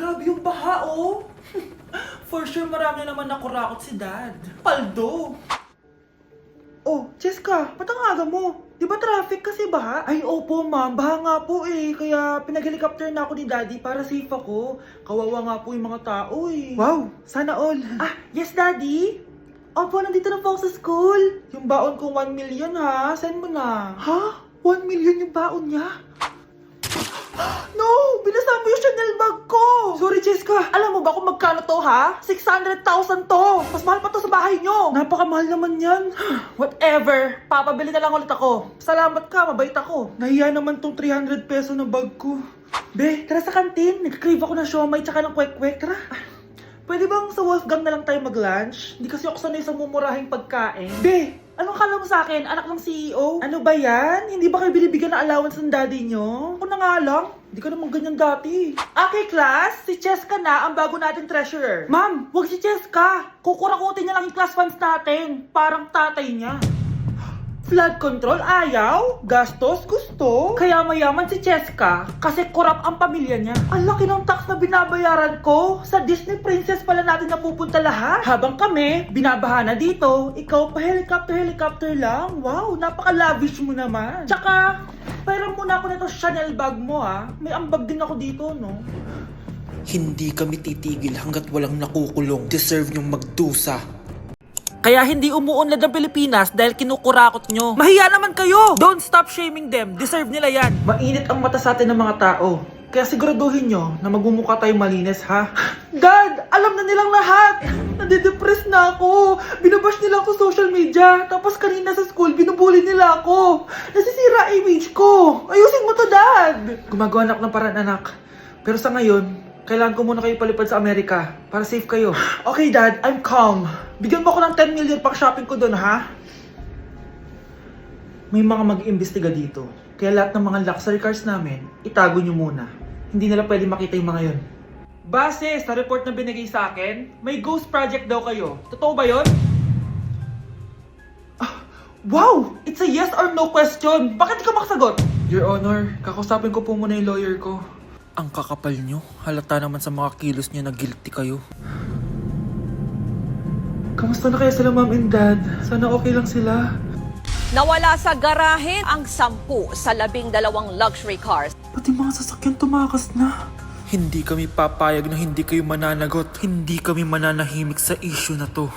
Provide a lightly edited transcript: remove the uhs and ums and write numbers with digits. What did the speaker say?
Grabe yung baha, oh. For sure, marami naman nakurakot si Dad. Paldo. Oh, Cheska, ba't ang aga mo? Di ba traffic kasi baha? Ay, opo ma'am, baha nga po eh. Kaya pinag-helicopter na ako ni Daddy para safe ako. Kawawa nga po yung mga tao eh. Wow, sana all. Ah, yes Daddy? Opo, nandito na po ako sa school. Yung baon ko 1 million ha, send mo na. Ha? 1 million yung baon niya? No! Binasa mo yung Chanel bag ko! Sorry, Cheska. Alam mo ba kung magkano to, ha? 600,000 to! Mas mahal pa to sa bahay nyo! Napakamahal naman yan. Whatever. Papabili na lang ulit ako. Salamat ka, mabait ako. Nahiya naman tong 300 peso na bag ko. Be, tara sa kantin. Nag-crave ako ng siomay tsaka ng kwek-kwek. Tara. Pwede bang sa Wolfgang na lang tayo mag-lunch? Hindi kasi ako sanay sa mumurahing pagkain. Be, anong kala mo sa akin? Anak ng CEO? Ano ba yan? Hindi ba kayo binibigyan ng allowance ng daddy nyo? Ako na nga lang. Hindi ka naman ganyan dati. Okay, class. Si Cheska na ang bago nating treasurer. Ma'am, wag si Cheska. Kukurakutin niya lang yung class funds natin. Parang tatay niya. Flood control, ayaw. Gastos, gusto. Kaya mayaman si Cheska kasi korap ang pamilya niya. Ang laki ng tax na binabayaran ko. Sa Disney Princess pala natin napupunta lahat. Habang kami, binabaha na dito. Ikaw pa helicopter lang. Wow, napaka-lavish mo naman. Tsaka, pairam muna ako nito Chanel bag mo ha. May ambag din ako dito, no? Hindi kami titigil hanggat walang nakukulong. Deserve nyong magdusa. Kaya hindi umuunlad ang Pilipinas dahil kinukurakot nyo. Mahiya naman kayo! Don't stop shaming them. Deserve nila yan. Mainit ang mata sa atin ng mga tao. Kaya siguraduhin nyo na magmumukha tayo malinis, ha? Dad! Alam na nilang lahat! Nadidepress na ako. Binabash nila ako social media. Tapos kanina sa school, binubuli nila ako. Nasisira image ko. Ayusin mo to, Dad! Gumagawa na ako ng paraan, anak. Pero sa ngayon, kailangan ko muna kayo palipad sa Amerika para safe kayo. Okay, Dad. I'm calm. Bigyan mo ako ng 10 million pang shopping ko doon, ha? May mga mag-iimbestiga dito. Kaya lahat ng mga luxury cars namin, itago nyo muna. Hindi nila pwede makita yung mga yon. Base sa report na binigay sa akin, may ghost project daw kayo. Totoo ba yon? Wow! It's a yes or no question. Bakit di ka makasagot? Your Honor, kakausapin ko po muna yung lawyer ko. Ang kakapal nyo. Halata naman sa mga kilos nyo na guilty kayo. Kamusta na kaya sila, Mom and Dad? Sana okay lang sila. Nawala sa garahe ang 10 sa 12 luxury cars. Pati mga sasakyan tumakas na. Hindi kami papayag na hindi kayo mananagot. Hindi kami mananahimik sa issue na to.